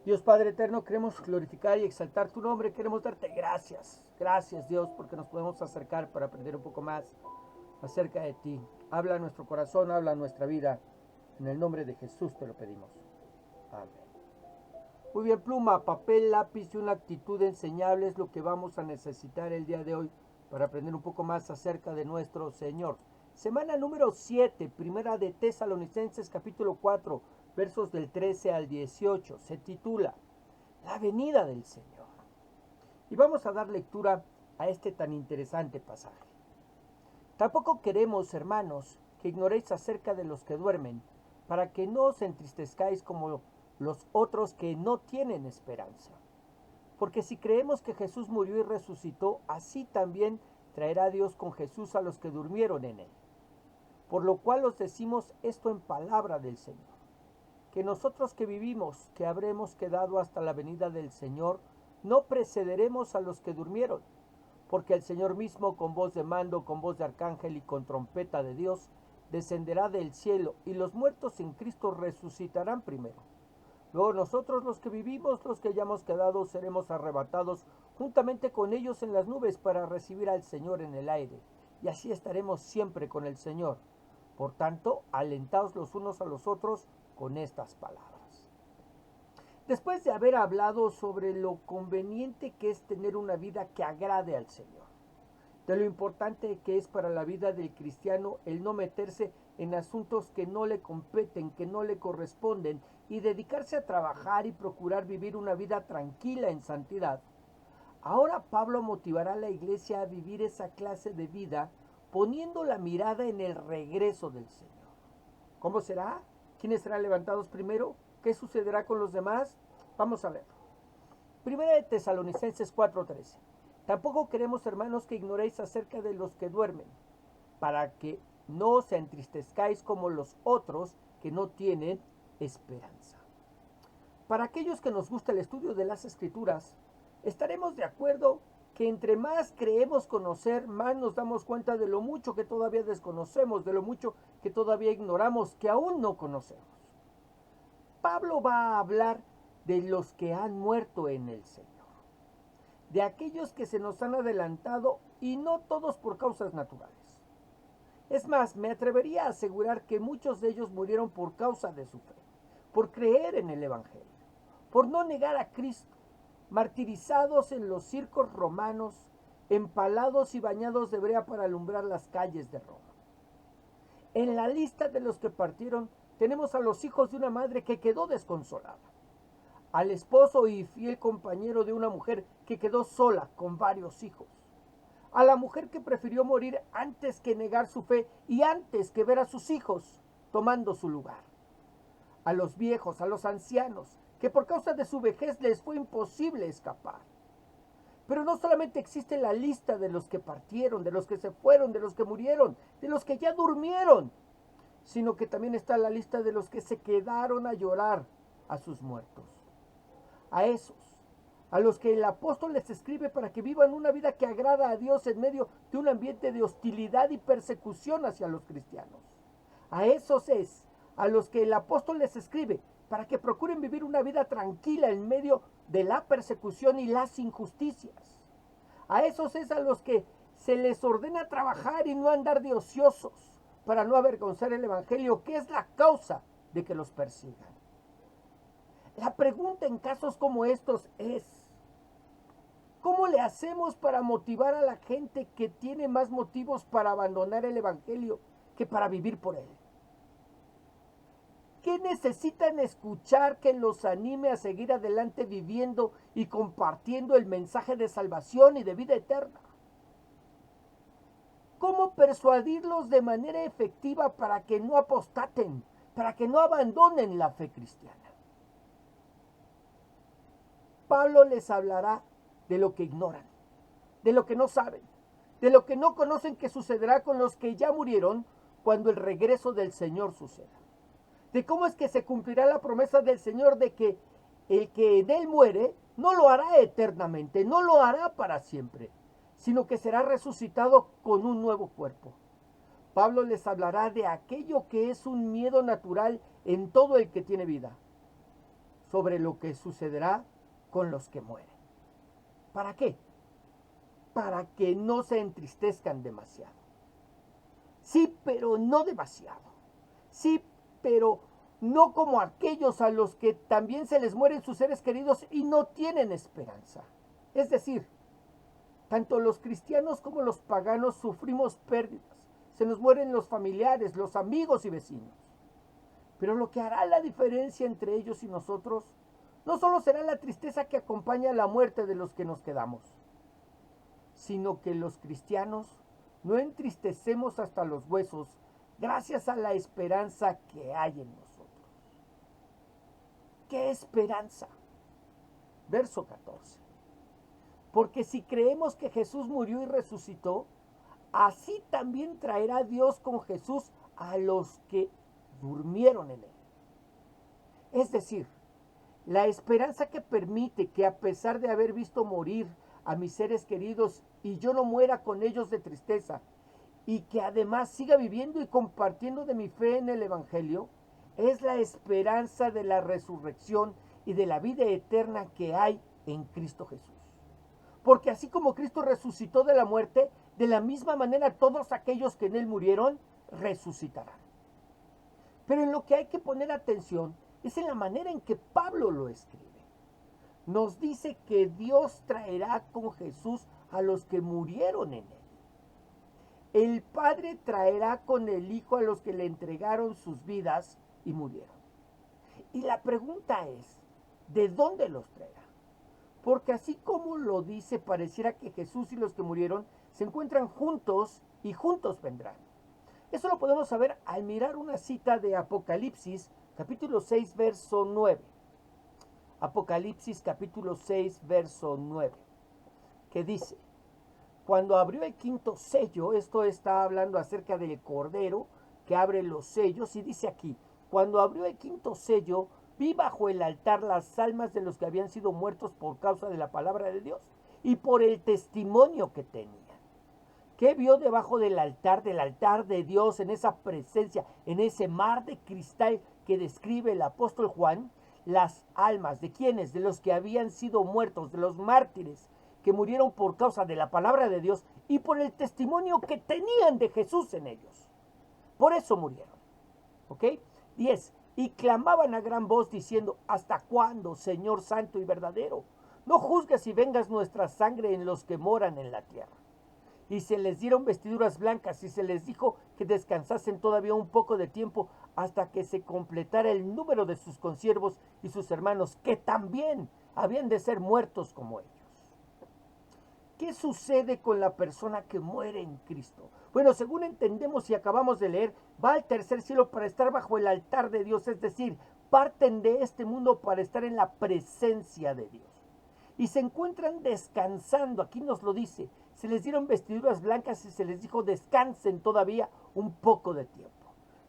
Dios Padre eterno, queremos glorificar y exaltar tu nombre, queremos darte gracias. Gracias Dios porque nos podemos acercar para aprender un poco más acerca de ti. Habla a nuestro corazón, habla a nuestra vida. En el nombre de Jesús te lo pedimos. Amén. Muy bien, pluma, papel, lápiz y una actitud enseñable es lo que vamos a necesitar el día de hoy para aprender un poco más acerca de nuestro Señor. Semana número 7, primera de Tesalonicenses capítulo 4, versos del 13 al 18. Se titula La venida del Señor. Y vamos a dar lectura a este tan interesante pasaje. Tampoco queremos, hermanos, que ignoréis acerca de los que duermen, para que no os entristezcáis como los otros que no tienen esperanza. Porque si creemos que Jesús murió y resucitó, así también traerá Dios con Jesús a los que durmieron en él. Por lo cual os decimos esto en palabra del Señor, que nosotros que vivimos, que habremos quedado hasta la venida del Señor, no precederemos a los que durmieron, porque el Señor mismo con voz de mando, con voz de arcángel y con trompeta de Dios, descenderá del cielo, y los muertos en Cristo resucitarán primero. Luego nosotros los que vivimos, los que hayamos quedado, seremos arrebatados juntamente con ellos en las nubes para recibir al Señor en el aire, y así estaremos siempre con el Señor. Por tanto, alentaos los unos a los otros con estas palabras. Después de haber hablado sobre lo conveniente que es tener una vida que agrade al Señor, de lo importante que es para la vida del cristiano el no meterse en asuntos que no le competen, que no le corresponden, y dedicarse a trabajar y procurar vivir una vida tranquila en santidad, ahora Pablo motivará a la iglesia a vivir esa clase de vida poniendo la mirada en el regreso del Señor. ¿Cómo será? ¿Quiénes serán levantados primero? ¿Qué sucederá con los demás? Vamos a ver. Primera de Tesalonicenses 4:13. Tampoco queremos, hermanos, que ignoréis acerca de los que duermen, para que no os entristezcáis como los otros que no tienen esperanza. Para aquellos que nos gusta el estudio de las Escrituras, estaremos de acuerdo que entre más creemos conocer, más nos damos cuenta de lo mucho que todavía desconocemos, de lo mucho que todavía ignoramos, que aún no conocemos. Pablo va a hablar de los que han muerto en el Señor, de aquellos que se nos han adelantado y no todos por causas naturales. Es más, me atrevería a asegurar que muchos de ellos murieron por causa de su fe, por creer en el Evangelio, por no negar a Cristo, martirizados en los circos romanos, empalados y bañados de brea para alumbrar las calles de Roma. En la lista de los que partieron tenemos a los hijos de una madre que quedó desconsolada, al esposo y fiel compañero de una mujer que quedó sola con varios hijos, a la mujer que prefirió morir antes que negar su fe y antes que ver a sus hijos tomando su lugar, a los viejos, a los ancianos, que por causa de su vejez les fue imposible escapar. Pero no solamente existe la lista de los que partieron, de los que se fueron, de los que murieron, de los que ya durmieron, sino que también está la lista de los que se quedaron a llorar a sus muertos. A esos, a los que el apóstol les escribe para que vivan una vida que agrada a Dios en medio de un ambiente de hostilidad y persecución hacia los cristianos. A esos es a los que el apóstol les escribe para que procuren vivir una vida tranquila en medio de la persecución y las injusticias. A esos es a los que se les ordena trabajar y no andar de ociosos para no avergonzar el Evangelio, que es la causa de que los persigan. La pregunta en casos como estos es, ¿cómo le hacemos para motivar a la gente que tiene más motivos para abandonar el Evangelio que para vivir por él? ¿Qué necesitan escuchar que los anime a seguir adelante viviendo y compartiendo el mensaje de salvación y de vida eterna? ¿Cómo persuadirlos de manera efectiva para que no apostaten, para que no abandonen la fe cristiana? Pablo les hablará de lo que ignoran, de lo que no saben, de lo que no conocen que sucederá con los que ya murieron cuando el regreso del Señor suceda. De cómo es que se cumplirá la promesa del Señor de que el que en él muere no lo hará eternamente, no lo hará para siempre, sino que será resucitado con un nuevo cuerpo. Pablo les hablará de aquello que es un miedo natural en todo el que tiene vida. sobre lo que sucederá con los que mueren. ¿Para qué? Para que no se entristezcan demasiado. Sí, pero no demasiado. Sí, pero no como aquellos a los que también se les mueren sus seres queridos y no tienen esperanza. Es decir, tanto los cristianos como los paganos sufrimos pérdidas. Se nos mueren los familiares, los amigos y vecinos. Pero lo que hará la diferencia entre ellos y nosotros no solo será la tristeza que acompaña la muerte de los que nos quedamos, sino que los cristianos no entristecemos hasta los huesos gracias a la esperanza que hay en nosotros. ¿Qué esperanza? Verso 14. Porque si creemos que Jesús murió y resucitó, así también traerá Dios con Jesús a los que durmieron en él. Es decir, la esperanza que permite que a pesar de haber visto morir a mis seres queridos y yo no muera con ellos de tristeza, y que además siga viviendo y compartiendo de mi fe en el Evangelio, es la esperanza de la resurrección y de la vida eterna que hay en Cristo Jesús. Porque así como Cristo resucitó de la muerte, de la misma manera todos aquellos que en él murieron resucitarán. Pero en lo que hay que poner atención es en la manera en que Pablo lo escribe. Nos dice que Dios traerá con Jesús a los que murieron en él. El Padre traerá con el Hijo a los que le entregaron sus vidas y murieron. Y la pregunta es, ¿de dónde los traerá? Porque así como lo dice, pareciera que Jesús y los que murieron se encuentran juntos y juntos vendrán. Eso lo podemos saber al mirar una cita de Apocalipsis, capítulo 6, verso 9. Apocalipsis, capítulo 6, verso 9, que dice: cuando abrió el quinto sello, esto está hablando acerca del Cordero que abre los sellos, y dice aquí: cuando abrió el quinto sello, vi bajo el altar las almas de los que habían sido muertos por causa de la palabra de Dios y por el testimonio que tenían. ¿Qué vio debajo del altar de Dios, en esa presencia, en ese mar de cristal que describe el apóstol Juan? Las almas de quienes, de los que habían sido muertos, de los mártires que murieron por causa de la palabra de Dios y por el testimonio que tenían de Jesús en ellos. Por eso murieron. ¿Ok? 10. Y clamaban a gran voz diciendo: ¿hasta cuándo, Señor santo y verdadero? No juzgues y vengas nuestra sangre en los que moran en la tierra. Y se les dieron vestiduras blancas y se les dijo que descansasen todavía un poco de tiempo hasta que se completara el número de sus consiervos y sus hermanos, que también habían de ser muertos como ellos. ¿Qué sucede con la persona que muere en Cristo? Bueno, según entendemos y acabamos de leer, va al tercer cielo para estar bajo el altar de Dios, es decir, parten de este mundo para estar en la presencia de Dios. Y se encuentran descansando, aquí nos lo dice, se les dieron vestiduras blancas y se les dijo: descansen todavía un poco de tiempo.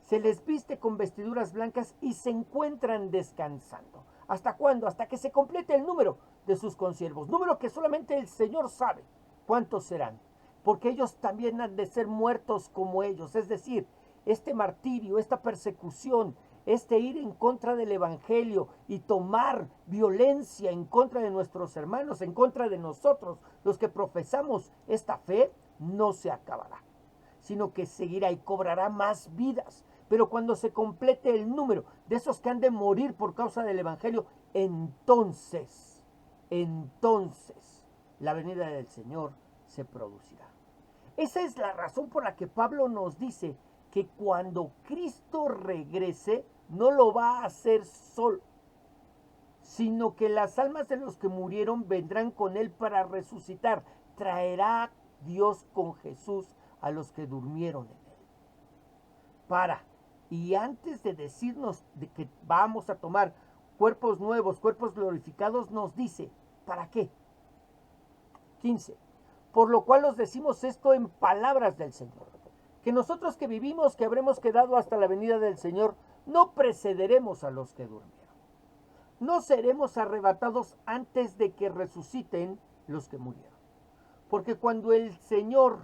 Se les viste con vestiduras blancas y se encuentran descansando. ¿Hasta cuándo? Hasta que se complete el número de sus consiervos, número que solamente el Señor sabe cuántos serán, porque ellos también han de ser muertos como ellos. Es decir, este martirio, esta persecución, este ir en contra del Evangelio y tomar violencia en contra de nuestros hermanos, en contra de nosotros, los que profesamos esta fe, no se acabará, sino que seguirá y cobrará más vidas. Pero cuando se complete el número de esos que han de morir por causa del Evangelio, entonces, la venida del Señor se producirá. Esa es la razón por la que Pablo nos dice que cuando Cristo regrese, no lo va a hacer solo, sino que las almas de los que murieron vendrán con él para resucitar. Traerá Dios con Jesús a los que durmieron en él. Y antes de decirnos de que vamos a tomar cuerpos nuevos, cuerpos glorificados, nos dice: ¿para qué? 15. Por lo cual os decimos esto en palabras del Señor, que nosotros que vivimos, que habremos quedado hasta la venida del Señor, no precederemos a los que durmieron. No seremos arrebatados antes de que resuciten los que murieron. Porque cuando el Señor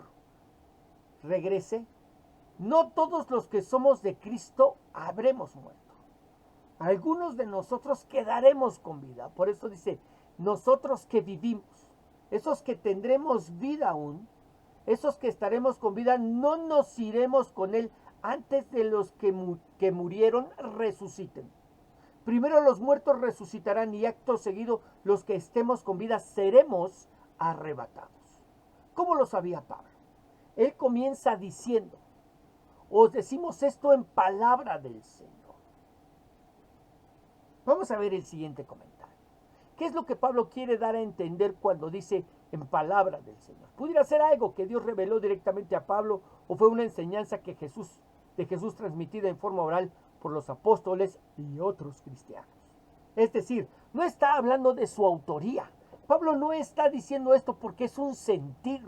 regrese, no todos los que somos de Cristo habremos muerto. algunos de nosotros quedaremos con vida. Por eso dice, nosotros que vivimos, esos que tendremos vida aún, esos que estaremos con vida, no nos iremos con Él antes de los que murieron resuciten. Primero los muertos resucitarán y acto seguido los que estemos con vida seremos arrebatados. ¿Cómo lo sabía Pablo? Él comienza diciendo, os decimos esto en palabra del Señor. Vamos a ver el siguiente comentario. ¿Qué es lo que Pablo quiere dar a entender cuando dice en palabra del Señor? ¿Pudiera ser algo que Dios reveló directamente a Pablo o fue una enseñanza de Jesús transmitida en forma oral por los apóstoles y otros cristianos? Es decir, no está hablando de su autoría. Pablo no está diciendo esto porque es un sentir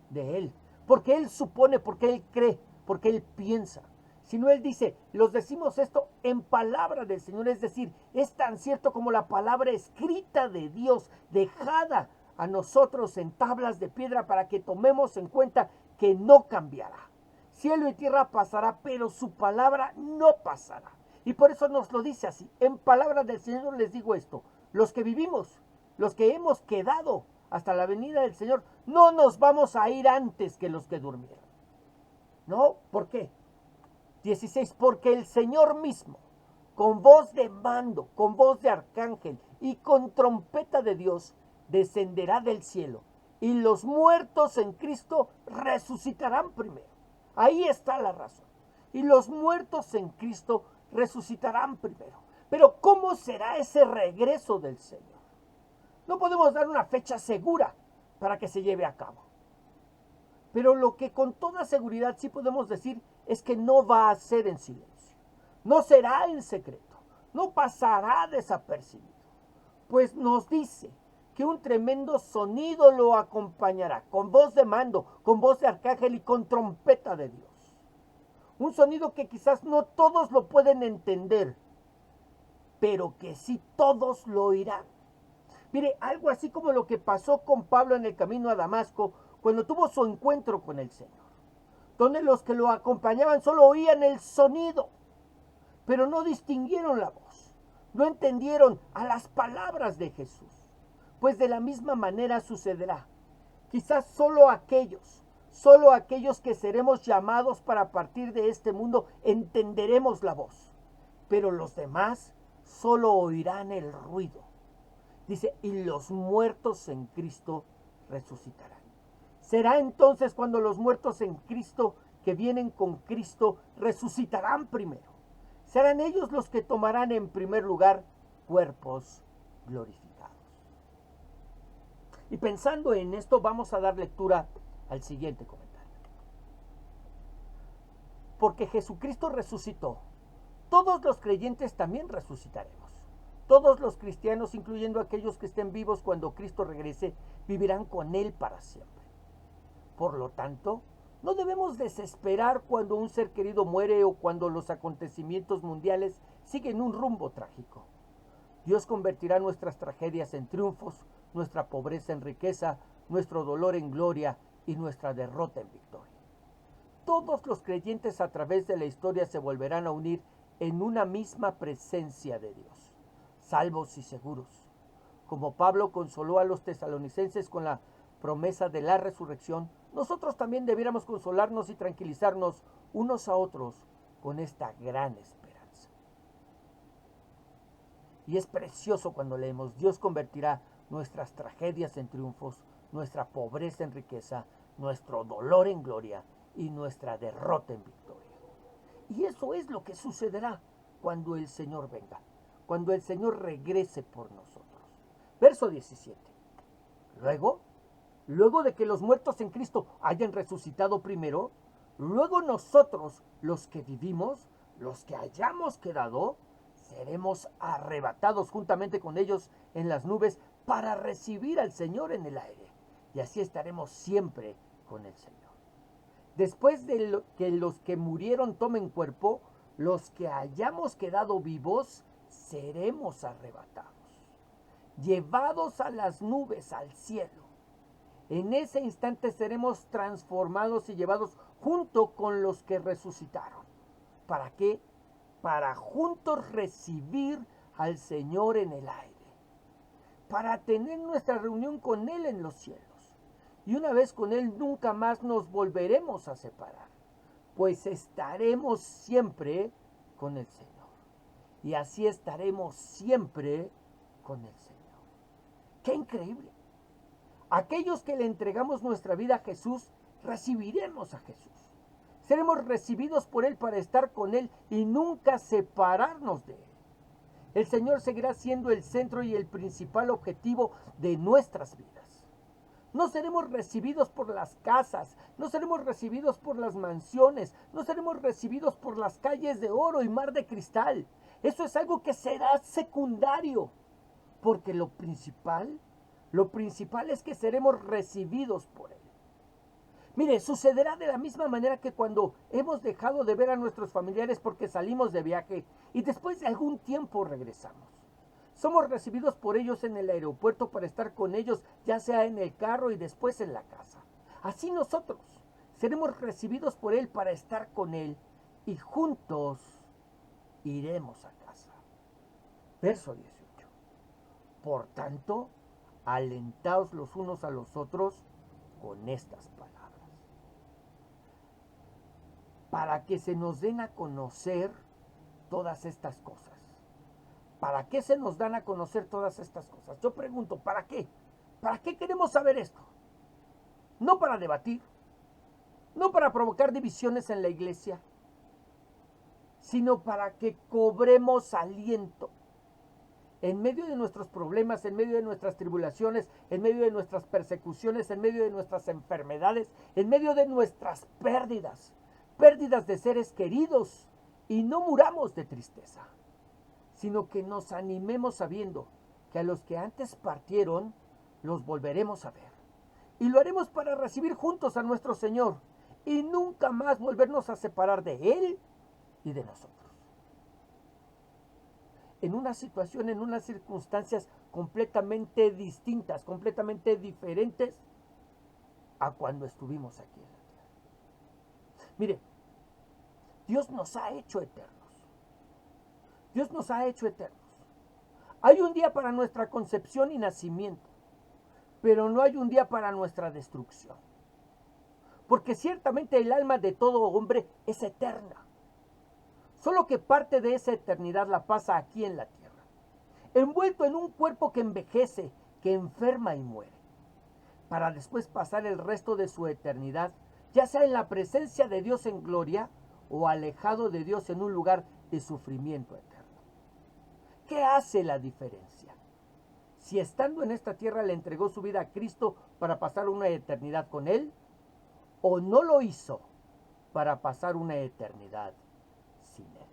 de él, porque él supone, porque él cree, porque él piensa. Sino él dice, los decimos esto en palabra del Señor, es decir, es tan cierto como la palabra escrita de Dios, dejada a nosotros en tablas de piedra para que tomemos en cuenta que no cambiará. Cielo y tierra pasará, pero su palabra no pasará. Y por eso nos lo dice así, en palabra del Señor les digo esto, los que vivimos, los que hemos quedado hasta la venida del Señor, no nos vamos a ir antes que los que durmieron. ¿No? ¿Por qué? 16, porque el Señor mismo, con voz de mando, con voz de arcángel y con trompeta de Dios, descenderá del cielo y los muertos en Cristo resucitarán primero. Ahí está la razón. Y los muertos en Cristo resucitarán primero. Pero ¿cómo será ese regreso del Señor? No podemos dar una fecha segura para que se lleve a cabo. Pero lo que con toda seguridad sí podemos decir es que no va a ser en silencio. No será en secreto. No pasará desapercibido. Pues nos dice que un tremendo sonido lo acompañará, con voz de mando, con voz de arcángel y con trompeta de Dios. Un sonido que quizás no todos lo pueden entender, pero que sí todos lo oirán. Mire, algo así como lo que pasó con Pablo en el camino a Damasco cuando tuvo su encuentro con el Señor, donde los que lo acompañaban solo oían el sonido, pero no distinguieron la voz, no entendieron a las palabras de Jesús. Pues de la misma manera sucederá. Quizás solo aquellos que seremos llamados para partir de este mundo entenderemos la voz, pero los demás solo oirán el ruido. Dice, y los muertos en Cristo resucitarán. Será entonces cuando los muertos en Cristo que vienen con Cristo resucitarán primero. Serán ellos los que tomarán en primer lugar cuerpos glorificados. Y pensando en esto, vamos a dar lectura al siguiente comentario. Porque Jesucristo resucitó, todos los creyentes también resucitaremos. Todos los cristianos, incluyendo aquellos que estén vivos cuando Cristo regrese, vivirán con Él para siempre. Por lo tanto, no debemos desesperar cuando un ser querido muere o cuando los acontecimientos mundiales siguen un rumbo trágico. Dios convertirá nuestras tragedias en triunfos, nuestra pobreza en riqueza, nuestro dolor en gloria y nuestra derrota en victoria. Todos los creyentes a través de la historia se volverán a unir en una misma presencia de Dios, salvos y seguros. Como Pablo consoló a los tesalonicenses con la promesa de la resurrección, nosotros también debiéramos consolarnos y tranquilizarnos unos a otros con esta gran esperanza. Y es precioso cuando leemos, Dios convertirá nuestras tragedias en triunfos, nuestra pobreza en riqueza, nuestro dolor en gloria y nuestra derrota en victoria. Y eso es lo que sucederá cuando el Señor venga, cuando el Señor regrese por nosotros. Verso 17. Luego de que los muertos en Cristo hayan resucitado primero, luego nosotros, los que vivimos, los que hayamos quedado, seremos arrebatados juntamente con ellos en las nubes para recibir al Señor en el aire. Y así estaremos siempre con el Señor. Después de que los que murieron tomen cuerpo, los que hayamos quedado vivos, seremos arrebatados, llevados a las nubes al cielo. En ese instante seremos transformados y llevados junto con los que resucitaron. ¿Para qué? para juntos recibir al Señor en el aire, para tener nuestra reunión con Él en los cielos. Y una vez con Él nunca más nos volveremos a separar, pues estaremos siempre con el Señor. Y así estaremos siempre con el Señor. ¡Qué increíble! Aquellos que le entregamos nuestra vida a Jesús, recibiremos a Jesús. Seremos recibidos por Él para estar con Él y nunca separarnos de Él. El Señor seguirá siendo el centro y el principal objetivo de nuestras vidas. No seremos recibidos por las casas, no seremos recibidos por las mansiones, no seremos recibidos por las calles de oro y mar de cristal. Eso es algo que será secundario, porque lo principal es que seremos recibidos por Él. Mire, sucederá de la misma manera que cuando hemos dejado de ver a nuestros familiares porque salimos de viaje y después de algún tiempo regresamos. Somos recibidos por ellos en el aeropuerto para estar con ellos, ya sea en el carro y después en la casa. Así nosotros seremos recibidos por Él para estar con Él y juntos iremos a casa. Verso 18. Por tanto, alentaos los unos a los otros con estas palabras, para que se nos den a conocer todas estas cosas. ¿Para qué se nos dan a conocer todas estas cosas? Yo pregunto, ¿para qué? ¿Para qué queremos saber esto? No para debatir, no para provocar divisiones en la iglesia, sino para que cobremos aliento en medio de nuestros problemas, en medio de nuestras tribulaciones, en medio de nuestras persecuciones, en medio de nuestras enfermedades, en medio de nuestras pérdidas de seres queridos, y no muramos de tristeza, sino que nos animemos sabiendo que a los que antes partieron, los volveremos a ver. Y lo haremos para recibir juntos a nuestro Señor y nunca más volvernos a separar de Él y de nosotros. En una situación, en unas circunstancias completamente distintas, completamente diferentes a cuando estuvimos aquí en la tierra. Mire, Dios nos ha hecho eternos. Dios nos ha hecho eternos. Hay un día para nuestra concepción y nacimiento, pero no hay un día para nuestra destrucción. Porque ciertamente el alma de todo hombre es eterna. Solo que parte de esa eternidad la pasa aquí en la tierra, envuelto en un cuerpo que envejece, que enferma y muere, para después pasar el resto de su eternidad, ya sea en la presencia de Dios en gloria o alejado de Dios en un lugar de sufrimiento eterno. ¿Qué hace la diferencia? Si estando en esta tierra le entregó su vida a Cristo para pasar una eternidad con Él, o no lo hizo para pasar una eternidad sin Él.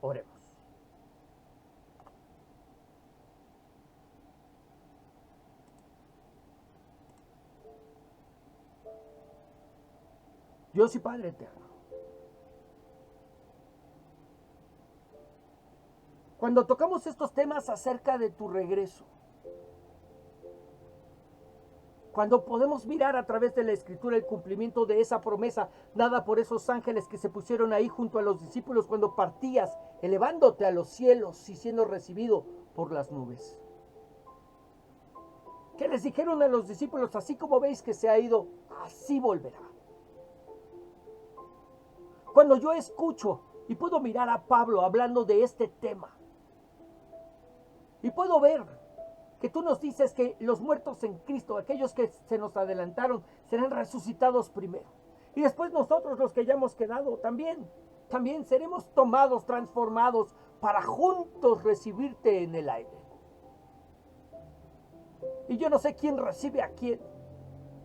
Oremos. Dios y Padre eterno, cuando tocamos estos temas acerca de tu regreso, cuando podemos mirar a través de la Escritura el cumplimiento de esa promesa dada por esos ángeles que se pusieron ahí junto a los discípulos cuando partías, elevándote a los cielos y siendo recibido por las nubes. Que les dijeron a los discípulos, así como veis que se ha ido, así volverá. Cuando yo escucho y puedo mirar a Pablo hablando de este tema, y puedo ver que tú nos dices que los muertos en Cristo, aquellos que se nos adelantaron, serán resucitados primero. Y después nosotros, los que ya hemos quedado, también seremos tomados, transformados, para juntos recibirte en el aire. Y yo no sé quién recibe a quién.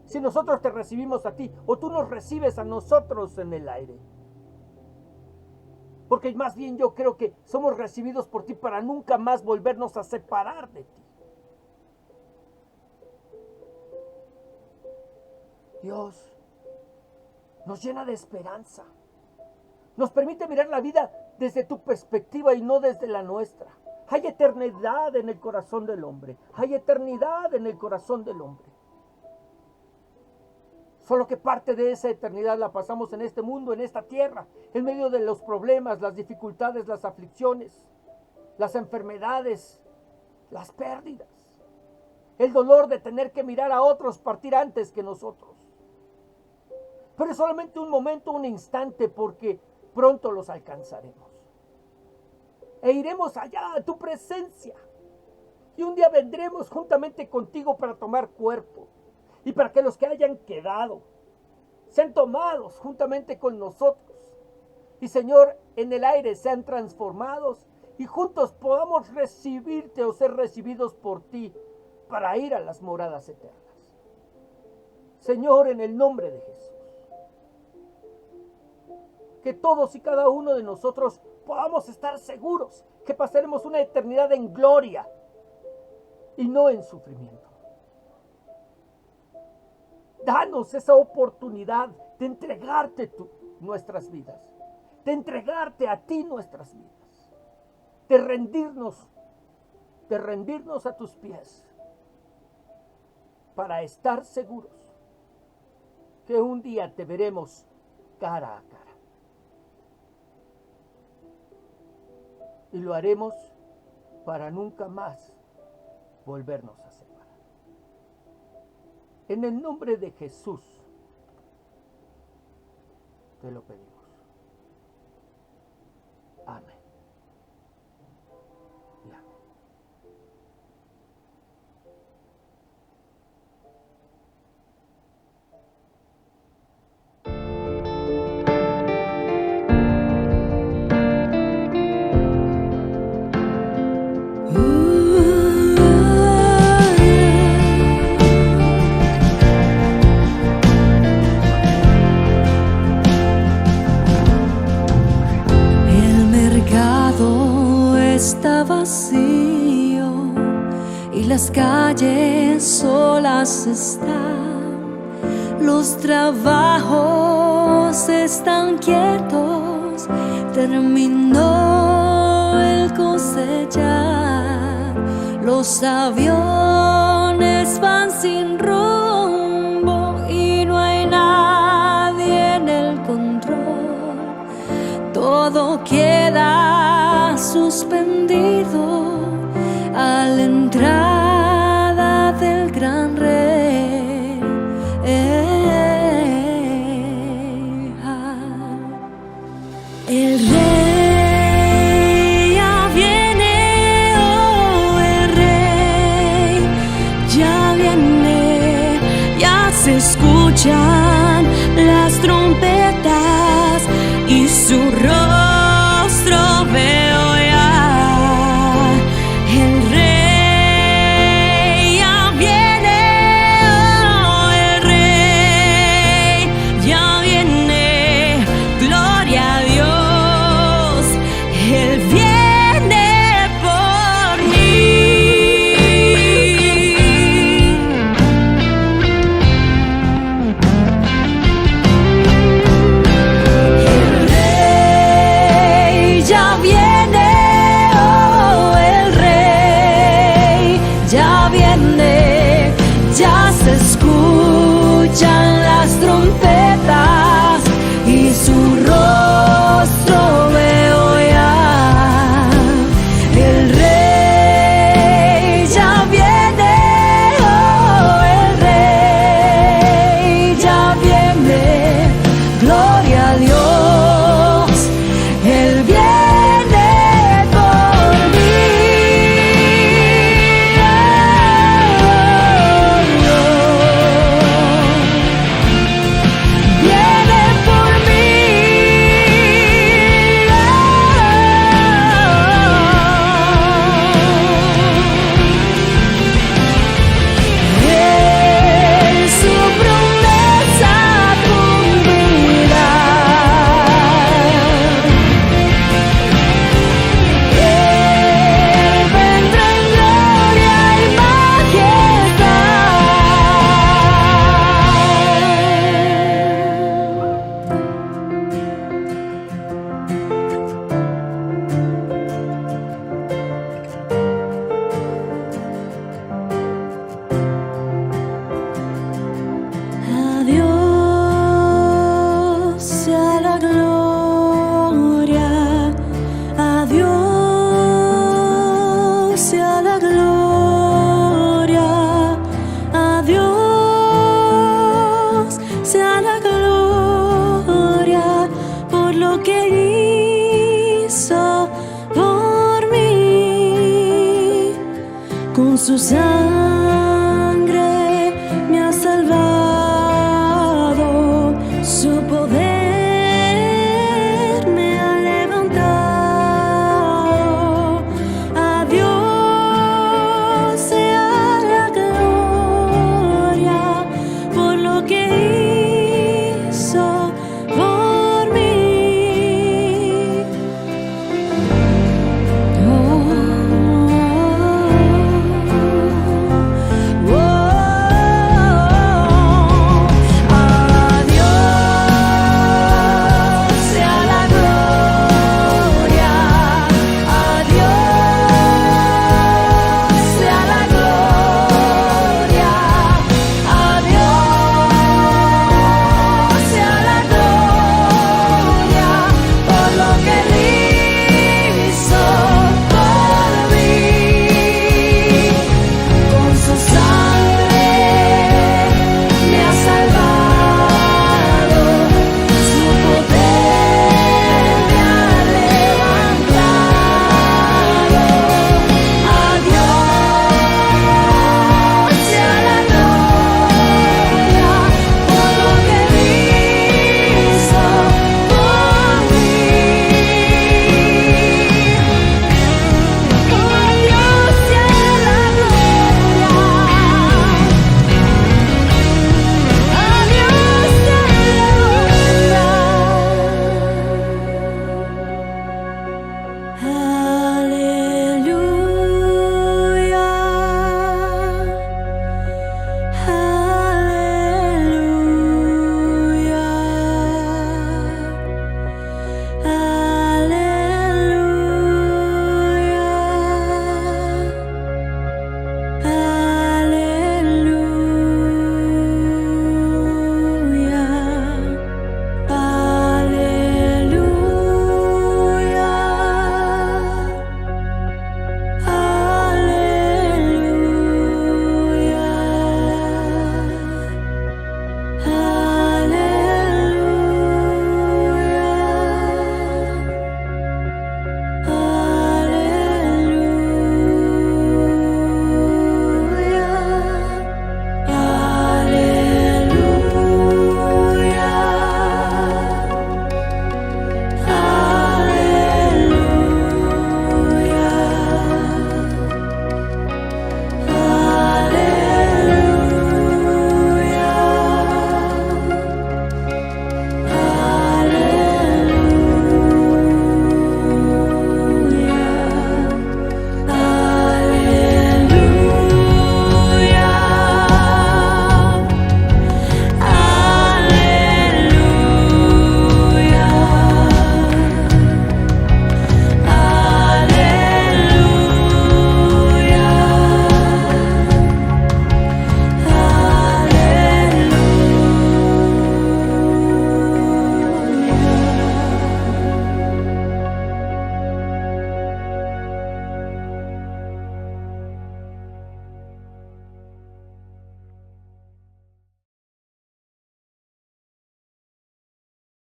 Si nosotros te recibimos a ti, o tú nos recibes a nosotros en el aire. Porque más bien yo creo que somos recibidos por ti para nunca más volvernos a separar de ti. Dios nos llena de esperanza. Nos permite mirar la vida desde tu perspectiva y no desde la nuestra. Hay eternidad en el corazón del hombre. Hay eternidad en el corazón del hombre. Solo que parte de esa eternidad la pasamos en este mundo, en esta tierra, en medio de los problemas, las dificultades, las aflicciones, las enfermedades, las pérdidas, el dolor de tener que mirar a otros partir antes que nosotros. Pero es solamente un momento, un instante, porque pronto los alcanzaremos. E iremos allá a tu presencia. Y un día vendremos juntamente contigo para tomar cuerpo. Y para que los que hayan quedado sean tomados juntamente con nosotros. Y Señor, en el aire sean transformados. Y juntos podamos recibirte o ser recibidos por ti para ir a las moradas eternas. Señor, en el nombre de Jesús. Que todos y cada uno de nosotros podamos estar seguros que pasaremos una eternidad en gloria y no en sufrimiento. Danos esa oportunidad de entregarte nuestras vidas, de entregarte a ti nuestras vidas, de rendirnos a tus pies para estar seguros que un día te veremos cara a cara. Y lo haremos para nunca más volvernos a separar. En el nombre de Jesús te lo pedimos. Amén. Y amén. Está vacío y las calles solas están. Los trabajos están quietos, terminó el cosechar. Los aviones van sin rumbo y no hay nadie en el control. Todo queda suspendido a la entrada del gran rey. El rey ya viene, oh, el rey ya viene, ya se escuchan las trompetas y su rostro veo ya. El rey ya viene, oh, el rey ya viene, gloria a Dios, Él viene por mí. El rey su sangre.